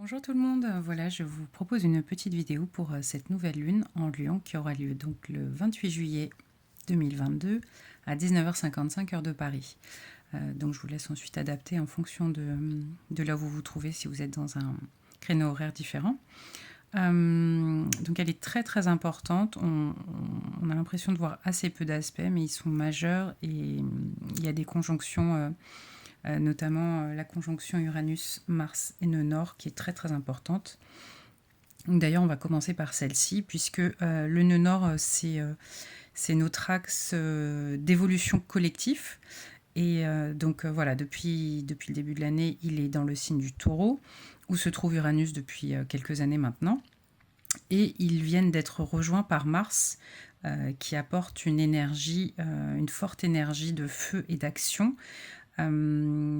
Bonjour tout le monde, voilà, je vous propose une petite vidéo pour cette nouvelle lune en Lion qui aura lieu donc le 28 juillet 2022 à 19h55 heure de Paris. Donc je vous laisse ensuite adapter en fonction de là où vous vous trouvez si vous êtes dans un créneau horaire différent. Donc elle est très très importante, on a l'impression de voir assez peu d'aspects mais ils sont majeurs et il y a des conjonctions notamment la conjonction Uranus-Mars et nœud nord qui est très très importante. D'ailleurs, on va commencer par celle-ci, puisque le nœud nord, c'est notre axe d'évolution collectif. Et donc voilà, depuis le début de l'année, il est dans le signe du taureau, où se trouve Uranus depuis quelques années maintenant. Et ils viennent d'être rejoints par Mars, qui apporte une énergie, une forte énergie de feu et d'action,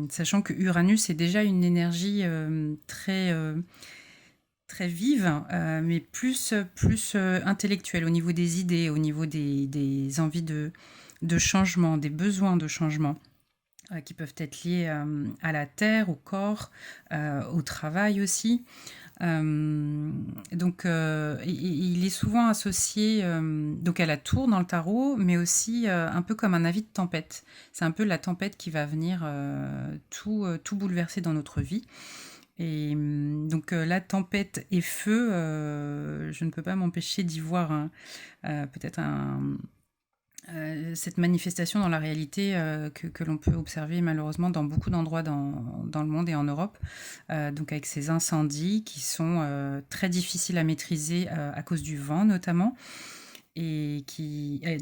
sachant que Uranus est déjà une énergie très vive, mais plus intellectuelle au niveau des idées, au niveau des envies de changement, des besoins de changement qui peuvent être liés à la terre, au corps, au travail aussi. Donc, il est souvent associé donc à la tour dans le tarot, mais aussi un peu comme un avis de tempête. C'est un peu la tempête qui va venir tout bouleverser dans notre vie. Et donc la tempête et feu, je ne peux pas m'empêcher d'y voir peut-être cette manifestation dans la réalité que l'on peut observer malheureusement dans beaucoup d'endroits dans le monde et en Europe, donc avec ces incendies qui sont très difficiles à maîtriser à cause du vent notamment, et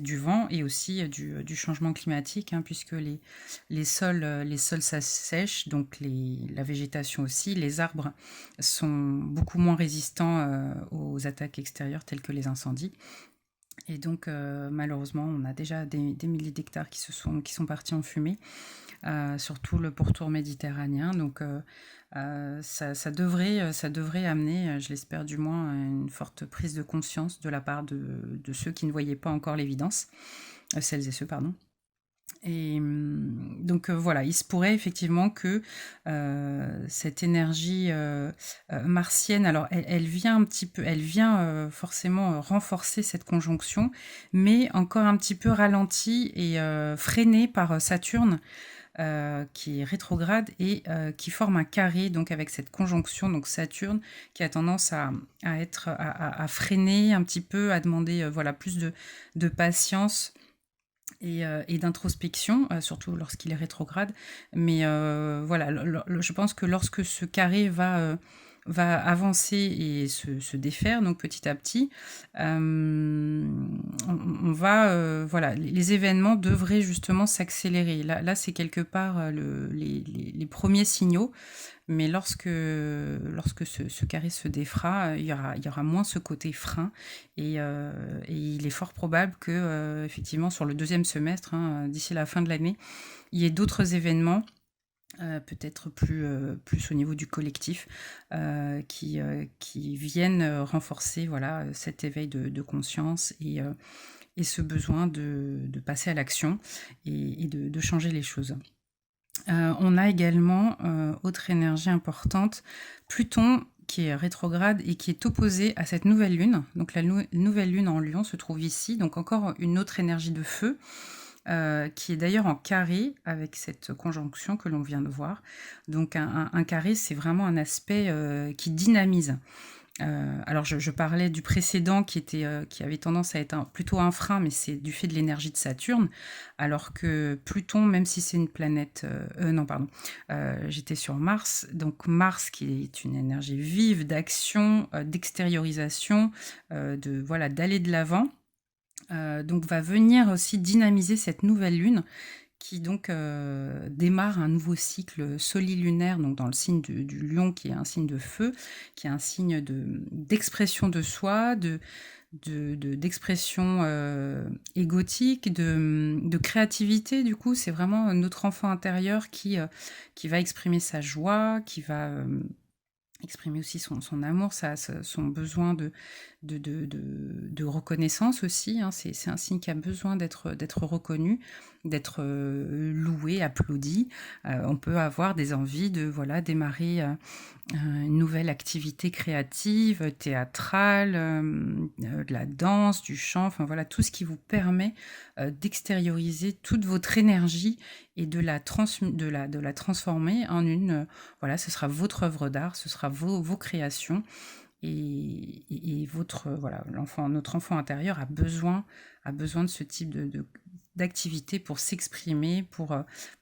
du vent et aussi du changement climatique, hein, puisque les sols s'assèchent, donc la végétation aussi, les arbres sont beaucoup moins résistants aux attaques extérieures telles que les incendies. Et donc, malheureusement, on a déjà des milliers d'hectares qui sont partis en fumée, surtout le pourtour méditerranéen. Donc, ça devrait amener, je l'espère du moins, une forte prise de conscience de la part de ceux qui ne voyaient pas encore l'évidence, celles et ceux, pardon. Et donc voilà, il se pourrait effectivement que cette énergie martienne, alors elle vient un petit peu, elle vient forcément renforcer cette conjonction, mais encore un petit peu ralentie et freinée par Saturne, qui est rétrograde et qui forme un carré donc avec cette conjonction, donc Saturne qui a tendance à freiner un petit peu, à demander voilà plus de patience et d'introspection, surtout lorsqu'il est rétrograde. Mais voilà, je pense que lorsque ce carré va avancer et se défaire, donc petit à petit, on va, voilà, les événements devraient justement s'accélérer. Là c'est quelque part les premiers signaux, mais lorsque ce carré se défera, il y aura moins ce côté frein et il est fort probable que, effectivement, sur le deuxième semestre, hein, d'ici la fin de l'année, il y ait d'autres événements, peut-être plus au niveau du collectif, qui viennent renforcer voilà, cet éveil de conscience et ce besoin de passer à l'action et de changer les choses. On a également, autre énergie importante, Pluton qui est rétrograde et qui est opposé à cette nouvelle lune. Donc la nouvelle lune en Lion se trouve ici, donc encore une autre énergie de feu, qui est d'ailleurs en carré avec cette conjonction que l'on vient de voir. Donc un carré, c'est vraiment un aspect qui dynamise. Alors je parlais du précédent qui avait tendance à être plutôt un frein, mais c'est du fait de l'énergie de Saturne, alors que Pluton, même si c'est une planète, non pardon, j'étais sur Mars, donc Mars qui est une énergie vive d'action, d'extériorisation, voilà, d'aller de l'avant, donc va venir aussi dynamiser cette nouvelle lune qui donc démarre un nouveau cycle solilunaire, donc dans le signe du lion, qui est un signe de feu, qui est un signe d'expression de soi, d'expression égotique, de créativité. Du coup, c'est vraiment notre enfant intérieur qui va exprimer sa joie, qui va exprimer aussi son amour, son besoin de reconnaissance aussi, hein. C'est un signe qui a besoin d'être reconnu, d'être loué, applaudi. On peut avoir des envies de voilà, démarrer une nouvelle activité créative, théâtrale, de la danse, du chant, enfin voilà, tout ce qui vous permet d'extérioriser toute votre énergie et de la transformer en une, voilà, ce sera votre œuvre d'art, ce sera vos créations. Et votre, voilà, notre enfant intérieur a besoin de ce type d'activité pour s'exprimer, pour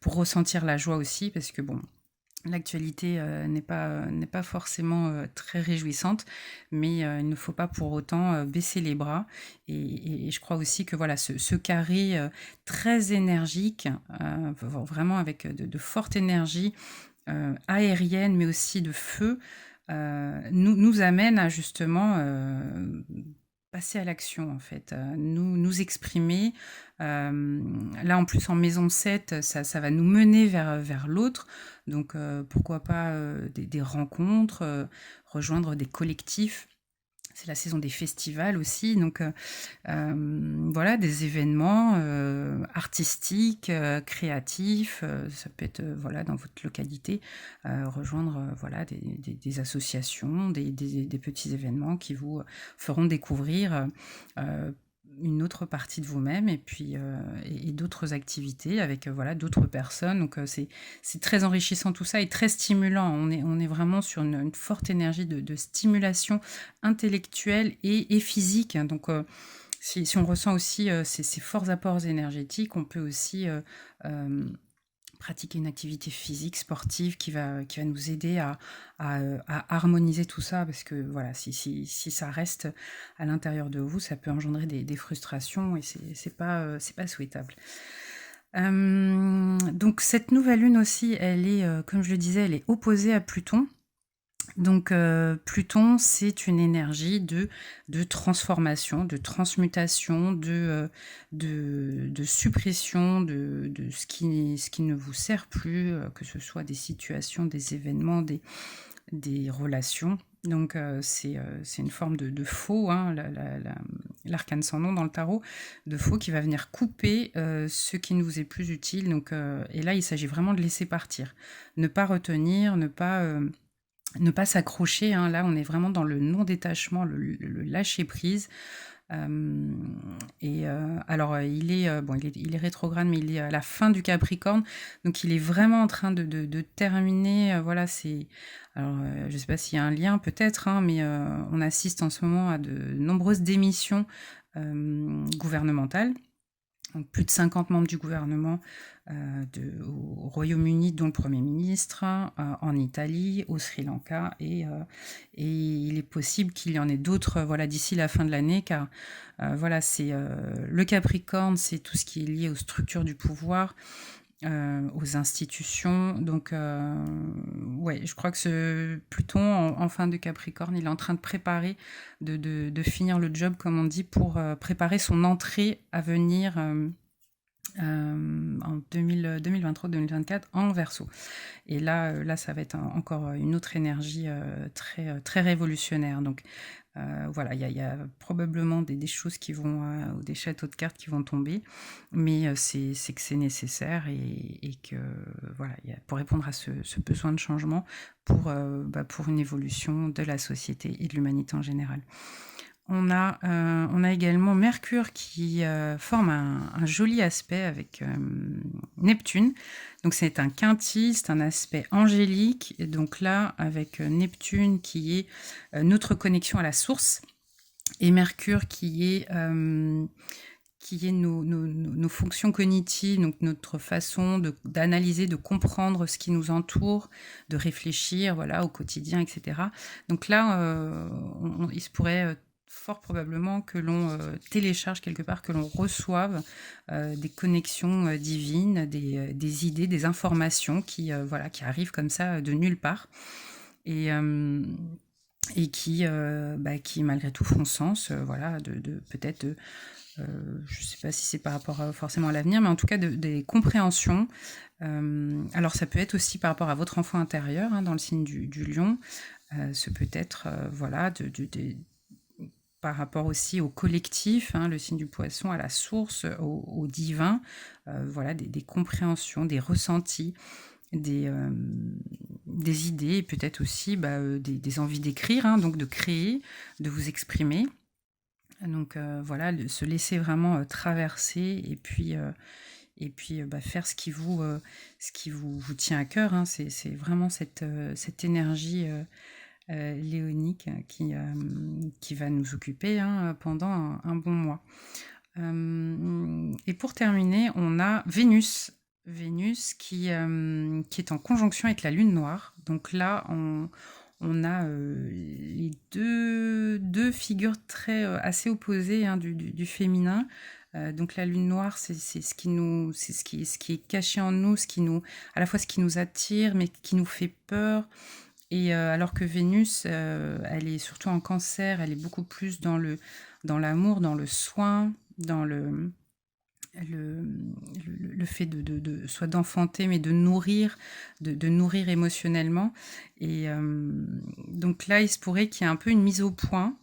ressentir la joie aussi, parce que bon, l'actualité n'est pas forcément très réjouissante, mais il ne faut pas pour autant baisser les bras. Et je crois aussi que voilà, ce carré très énergique, vraiment avec de fortes énergies aériennes, mais aussi de feu, nous amène à justement passer à l'action en fait, nous exprimer. Là en plus en maison 7, ça va nous mener vers l'autre, donc pourquoi pas des rencontres, rejoindre des collectifs. C'est la saison des festivals aussi, donc voilà, des événements artistiques, créatifs, ça peut être voilà, dans votre localité, rejoindre voilà, des associations, des petits événements qui vous feront découvrir une autre partie de vous-même et puis et d'autres activités avec voilà, d'autres personnes. Donc c'est très enrichissant tout ça et très stimulant. On est vraiment sur une forte énergie de stimulation intellectuelle et physique. Donc si on ressent aussi ces forts apports énergétiques, on peut aussi pratiquer une activité physique, sportive qui va nous aider à harmoniser tout ça, parce que voilà, si ça reste à l'intérieur de vous, ça peut engendrer des frustrations et c'est pas souhaitable. Donc cette nouvelle lune aussi, elle est, comme je le disais, elle est opposée à Pluton. Donc Pluton, c'est une énergie de transformation, de transmutation, de suppression de ce qui ne vous sert plus, que ce soit des situations, des événements, des relations. Donc c'est une forme de faux, hein, l'arcane sans nom dans le tarot, de faux qui va venir couper ce qui ne vous est plus utile. Donc, et là, il s'agit vraiment de laisser partir, ne pas retenir, ne pas s'accrocher, hein. Là, on est vraiment dans le non-détachement, le lâcher-prise. Alors, il est rétrograde, mais il est à la fin du Capricorne. Donc, il est vraiment en train de terminer. Voilà, alors, je ne sais pas s'il y a un lien, peut-être, hein, mais on assiste en ce moment à de nombreuses démissions gouvernementales. Donc, plus de 50 membres du gouvernement au Royaume-Uni, dont le Premier ministre, en Italie, au Sri Lanka, et il est possible qu'il y en ait d'autres voilà, d'ici la fin de l'année, car voilà, c'est le Capricorne, c'est tout ce qui est lié aux structures du pouvoir, aux institutions. Donc, ouais, je crois que ce Pluton, en fin de Capricorne, il est en train de préparer, de finir le job, comme on dit, pour préparer son entrée à venir en 2023-2024 en Verseau. Et là, ça va être encore une autre énergie très révolutionnaire. Donc, voilà, il y a probablement des choses qui vont, ou des châteaux de cartes qui vont tomber, mais c'est que c'est nécessaire et que, voilà, pour répondre à ce besoin de changement, pour une évolution de la société et de l'humanité en général. On a également Mercure qui forme un joli aspect avec Neptune. Donc c'est un quintil, c'est un aspect angélique. Et donc là, avec Neptune qui est notre connexion à la source, et Mercure qui est nos fonctions cognitives, donc notre façon d'analyser, de comprendre ce qui nous entoure, de réfléchir voilà, au quotidien, etc. Donc là, il se pourrait fort probablement que l'on télécharge quelque part, que l'on reçoive des connexions divines, des idées, des informations qui arrivent comme ça de nulle part et qui malgré tout font sens, voilà, peut-être je ne sais pas si c'est par rapport forcément à l'avenir, mais en tout cas des compréhensions. Alors ça peut être aussi par rapport à votre enfant intérieur, hein, dans le signe du lion, Ce peut être, voilà, par rapport aussi au collectif, hein, le signe du poisson, à la source, au divin, voilà, des compréhensions, des ressentis, des idées et peut-être aussi, des envies d'écrire, hein, donc de créer, de vous exprimer. Donc voilà, se laisser vraiment, traverser et puis, faire ce qui vous tient à cœur, hein. C'est vraiment cette énergie, léonique qui va nous occuper, hein, pendant un bon mois. Et pour terminer, on a Vénus. Vénus qui est en conjonction avec la lune noire. Donc là, on a les deux figures assez opposées, hein, du féminin. Donc la lune noire, c'est ce qui est caché en nous, à la fois ce qui nous attire, mais qui nous fait peur. Et alors que Vénus, elle est surtout en Cancer, elle est beaucoup plus dans l'amour, dans le soin, dans le fait soit d'enfanter, mais de nourrir, de nourrir émotionnellement. Et donc là, il se pourrait qu'il y ait un peu une mise au point.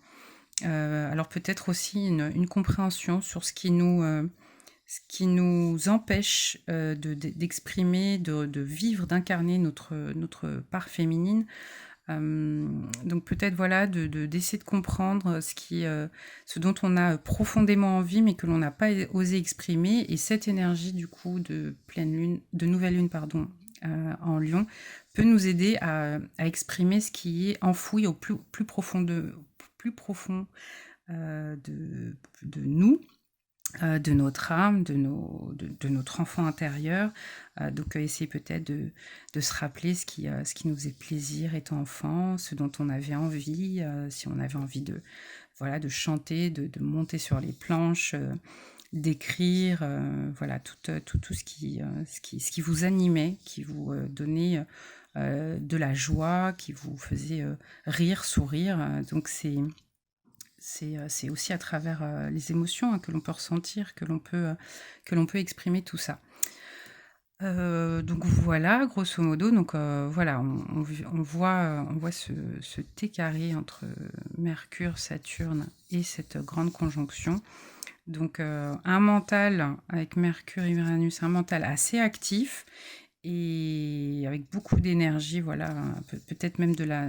Alors peut-être aussi une compréhension sur ce qui nous empêche d'exprimer, de vivre, d'incarner notre part féminine. Donc peut-être voilà d'essayer de comprendre ce dont on a profondément envie mais que l'on n'a pas osé exprimer, et cette énergie du coup de pleine lune, de nouvelle lune pardon, en Lion peut nous aider à exprimer ce qui est enfoui au plus profond de nous, de notre âme, de notre enfant intérieur. Donc essayer peut-être de se rappeler ce qui nous faisait plaisir étant enfant, ce dont on avait envie, si on avait envie voilà, de chanter, de monter sur les planches, d'écrire, voilà, tout ce qui vous animait, qui vous donnait de la joie, qui vous faisait rire, sourire. Donc c'est aussi à travers les émotions, hein, que l'on peut ressentir, que l'on peut exprimer tout ça. Donc voilà, grosso modo, donc voilà, on voit ce T carré entre Mercure, Saturne et cette grande conjonction. Donc un mental avec Mercure et Uranus, un mental assez actif et avec beaucoup d'énergie, voilà, peut-être même de la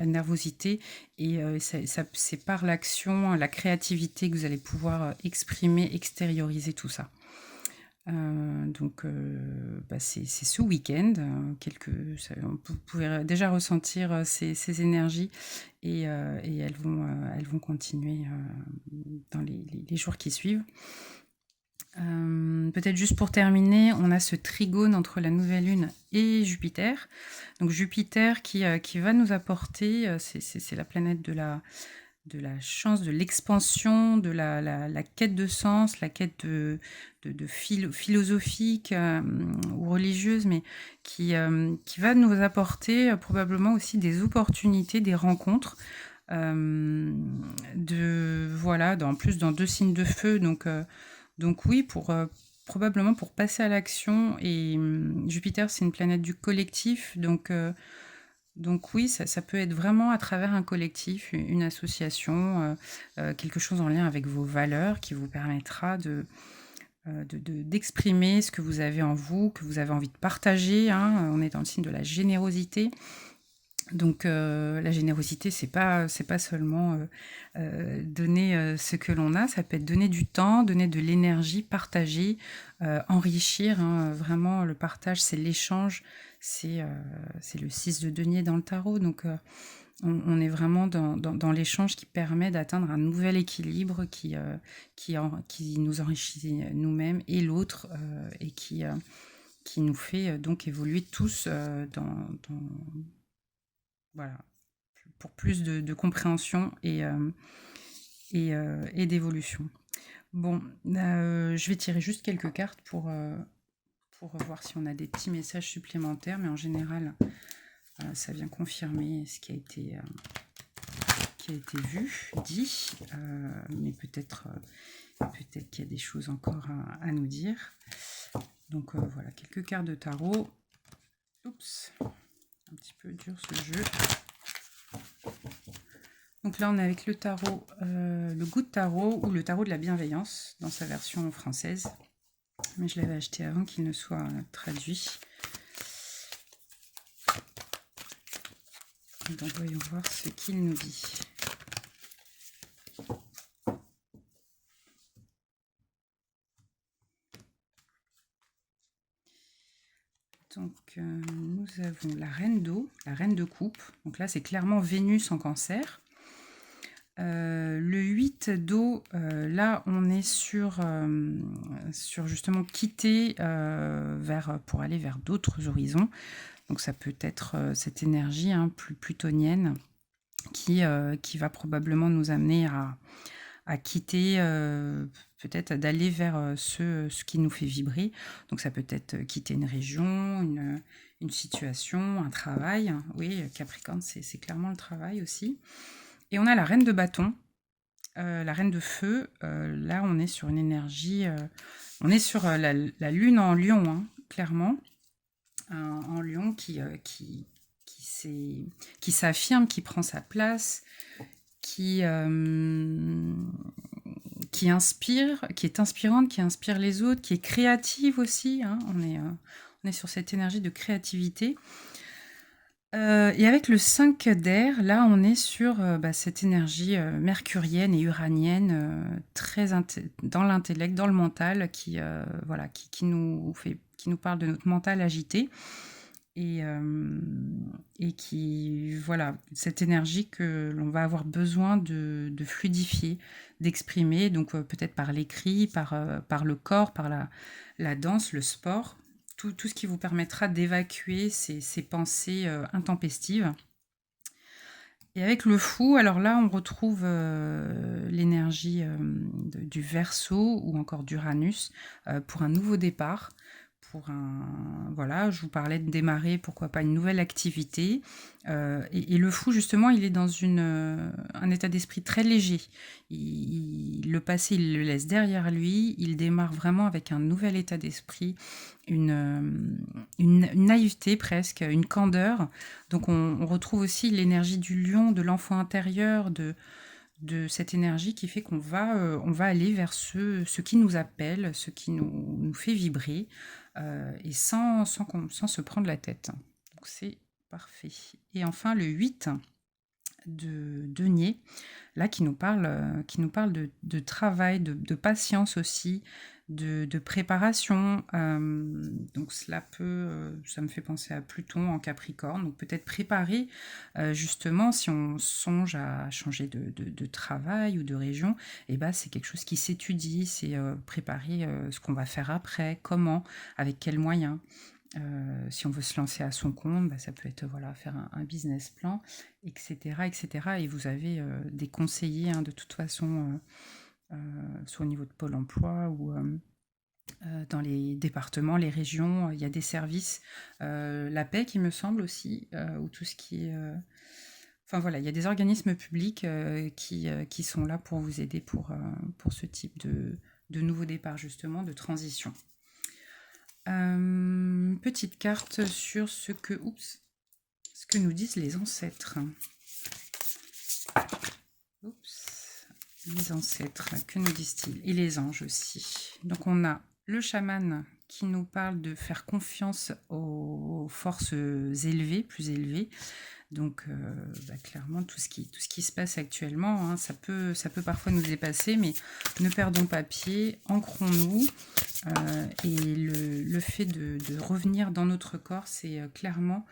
nervosité. Et c'est par l'action, la créativité que vous allez pouvoir exprimer, extérioriser tout ça. Donc c'est ce week-end, vous pouvez déjà ressentir ces énergies et elles vont continuer dans les jours qui suivent. Peut-être juste pour terminer, on a ce trigone entre la nouvelle lune et Jupiter. Donc Jupiter qui va nous apporter, c'est la planète de la chance, de l'expansion, de la quête de sens, la quête philosophique ou religieuse, mais qui va nous apporter probablement aussi des opportunités, des rencontres, voilà, en plus dans 2 signes de feu, donc oui, probablement pour passer à l'action. Et Jupiter, c'est une planète du collectif, donc oui, ça peut être vraiment à travers un collectif, une association, quelque chose en lien avec vos valeurs qui vous permettra d'exprimer ce que vous avez en vous, que vous avez envie de partager, hein. On est dans le signe de la générosité. Donc la générosité, c'est pas seulement donner ce que l'on a, ça peut être donner du temps, donner de l'énergie, partager, enrichir, hein. Vraiment, le partage, c'est l'échange, c'est le 6 de denier dans le tarot. Donc on est vraiment dans l'échange qui permet d'atteindre un nouvel équilibre qui nous enrichit nous-mêmes et l'autre, et qui nous fait donc évoluer tous voilà, pour plus de compréhension et d'évolution. Bon, je vais tirer juste quelques cartes pour voir si on a des petits messages supplémentaires, mais en général, ça vient confirmer ce qui a été vu, dit, mais peut-être qu'il y a des choses encore à nous dire. Donc voilà, quelques cartes de tarot. Oups, un petit peu dur ce jeu. Donc là, on est avec le tarot, le Good Tarot ou le tarot de la bienveillance dans sa version française. Mais je l'avais acheté avant qu'il ne soit traduit. Donc voyons voir ce qu'il nous dit. Donc nous avons la reine d'eau, la reine de coupe. Donc là, c'est clairement Vénus en cancer. Le 8 d'eau, là, on est sur justement quitter pour aller vers d'autres horizons. Donc ça peut être cette énergie plus plutonienne qui va probablement nous amener à quitter, peut-être d'aller vers ce qui nous fait vibrer. Donc ça peut être quitter une région, une situation, un travail. Oui, Capricorne, c'est clairement le travail aussi. Et on a la reine de bâton, la reine de feu. Là, on est sur une énergie, on est sur la lune en lion, hein, clairement. En lion qui s'affirme, qui prend sa place, qui inspire, qui est inspirante, qui inspire les autres, qui est créative aussi, hein. On est sur cette énergie de créativité. Et avec le 5 d'air, là, on est sur cette énergie mercurienne et uranienne, très dans l'intellect, dans le mental, qui nous parle de notre mental agité. Et qui, voilà, cette énergie que l'on va avoir besoin de fluidifier, d'exprimer, donc peut-être par l'écrit, par le corps, par la danse, le sport, tout ce qui vous permettra d'évacuer ces pensées intempestives. Et avec le fou, alors là, on retrouve l'énergie du Verseau ou encore d'Uranus pour un nouveau départ. Voilà, je vous parlais de démarrer, pourquoi pas, une nouvelle activité. Et le fou, justement, il est dans un état d'esprit très léger. Le passé, il le laisse derrière lui. Il démarre vraiment avec un nouvel état d'esprit, une naïveté presque, une candeur. Donc on retrouve aussi l'énergie du lion, de l'enfant intérieur, de cette énergie qui fait qu'on va, on va aller vers ce qui nous appelle, ce qui nous fait vibrer, et sans se prendre la tête. Donc c'est parfait. Et enfin le 8 de denier, là qui nous parle de travail, de patience aussi, de préparation. Donc cela ça me fait penser à Pluton en Capricorne. Donc peut-être préparer, justement, si on songe à changer de travail ou de région, et ben c'est quelque chose qui s'étudie, c'est préparer ce qu'on va faire après, comment, avec quels moyens. Si on veut se lancer à son compte, ça peut être voilà, faire un business plan, etc., etc. Et vous avez des conseillers, hein, de toute façon, soit au niveau de Pôle emploi ou dans les départements, les régions, il y a des services, la PEC, il me semble aussi, ou tout ce qui est... Enfin voilà, il y a des organismes publics qui sont là pour vous aider pour ce type de nouveau départ, justement, de transition. Petite carte sur ce que nous disent les ancêtres. Les ancêtres, que nous disent-ils? Et les anges aussi. Donc on a le chaman qui nous parle de faire confiance aux forces élevées, plus élevées. Donc clairement, tout ce qui se passe actuellement, hein, ça peut parfois nous dépasser, mais ne perdons pas pied, ancrons-nous. Et le fait de revenir dans notre corps, c'est clairement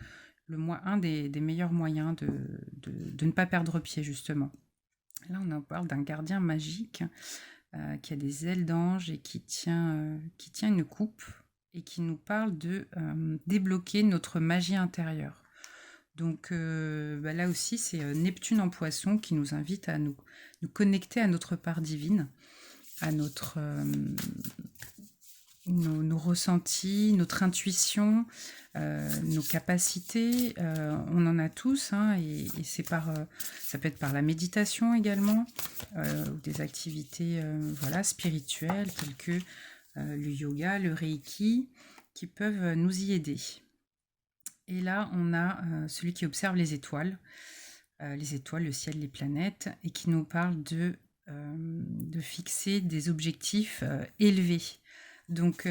un des meilleurs moyens de ne pas perdre pied, justement. Là, on en parle d'un gardien magique qui a des ailes d'ange et qui tient une coupe et qui nous parle de débloquer notre magie intérieure. Donc là aussi, c'est Neptune en Poisson qui nous invite à nous connecter à notre part divine, à nos ressentis, notre intuition, nos capacités. On en a tous, hein, et c'est ça peut être par la méditation également, ou des activités spirituelles telles que le yoga, le reiki, qui peuvent nous y aider. Et là, on a celui qui observe les étoiles. les étoiles, le ciel, les planètes, et qui nous parle de fixer des objectifs élevés. Donc,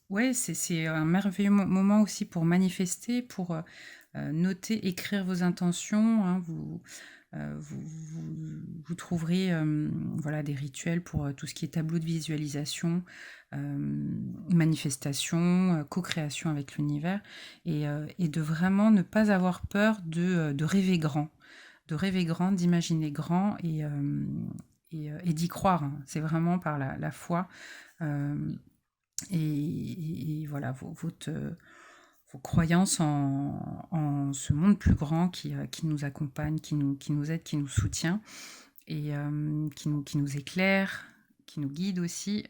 ouais, c'est un merveilleux moment aussi pour manifester, pour noter, écrire vos intentions. Hein, vous trouverez voilà, des rituels pour tout ce qui est tableau de visualisation, manifestation, co-création avec l'univers, et de vraiment ne pas avoir peur de rêver grand, d'imaginer grand et d'y croire. Hein. C'est vraiment par la foi et voilà, vos croyances en ce monde plus grand qui nous accompagne, qui nous aide, qui nous soutient et qui nous éclaire, qui nous guide aussi.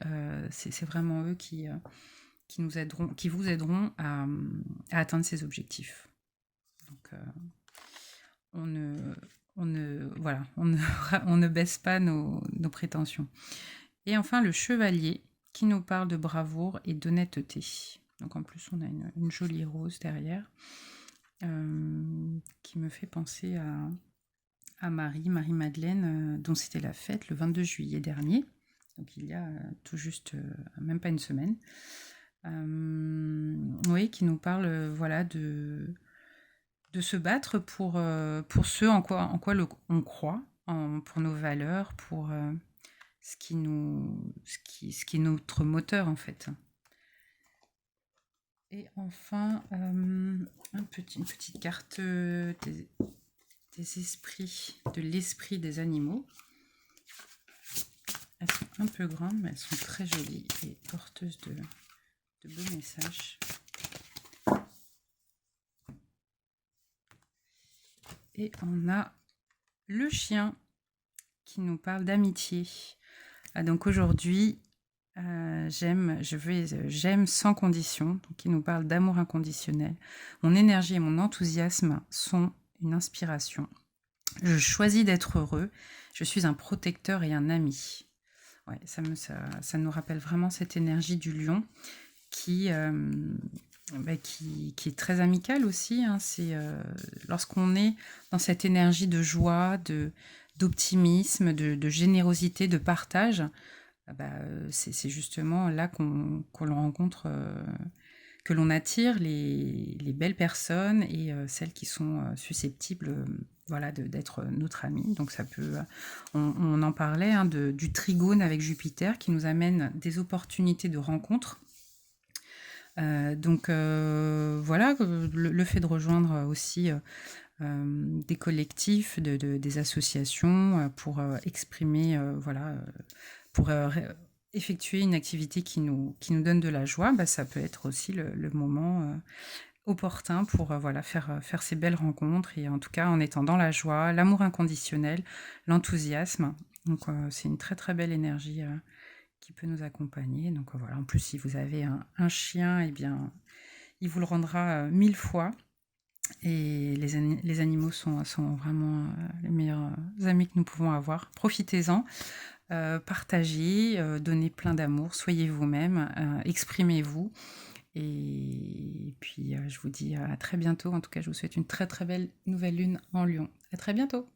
C'est vraiment eux qui vous aideront à atteindre ces objectifs. Donc, voilà, on ne baisse pas nos prétentions. Et enfin, le chevalier qui nous parle de bravoure et d'honnêteté. Donc en plus, on a une jolie rose derrière qui me fait penser à Marie-Madeleine, dont c'était la fête le 22 juillet dernier. Donc il y a tout juste même pas une semaine. Oui, qui nous parle voilà, de se battre pour ce en quoi on croit, pour nos valeurs, pour ce qui est notre moteur en fait. Et enfin, une petite carte des esprits, de l'esprit des animaux. Elles sont un peu grandes, mais elles sont très jolies et porteuses de beaux messages. Et on a le chien qui nous parle d'amitié. Donc aujourd'hui, j'aime sans condition, donc il nous parle d'amour inconditionnel. Mon énergie et mon enthousiasme sont une inspiration. Je choisis d'être heureux. Je suis un protecteur et un ami. Ouais, ça nous rappelle vraiment cette énergie du lion qui est très amicale aussi. Hein. C'est lorsqu'on est dans cette énergie de joie, d'optimisme, de générosité, de partage, c'est justement là qu'on rencontre, que l'on attire les belles personnes et celles qui sont susceptibles voilà, d'être notre ami. Donc ça peut, on en parlait hein, du trigone avec Jupiter qui nous amène des opportunités de rencontres. Donc voilà, le fait de rejoindre aussi des collectifs, des associations pour exprimer, voilà, pour effectuer une activité qui nous donne de la joie, ça peut être aussi le moment opportun pour voilà, faire ces belles rencontres et en tout cas en étant dans la joie, l'amour inconditionnel, l'enthousiasme. Donc c'est une très très belle énergie qui peut nous accompagner. Donc voilà, en plus si vous avez un chien, eh bien il vous le rendra 1000 fois. Et les animaux sont vraiment les meilleurs amis que nous pouvons avoir. Profitez-en, partagez, donnez plein d'amour, soyez vous-même, exprimez-vous. Et puis je vous dis à très bientôt. En tout cas, je vous souhaite une très très belle nouvelle lune en Lion. À très bientôt.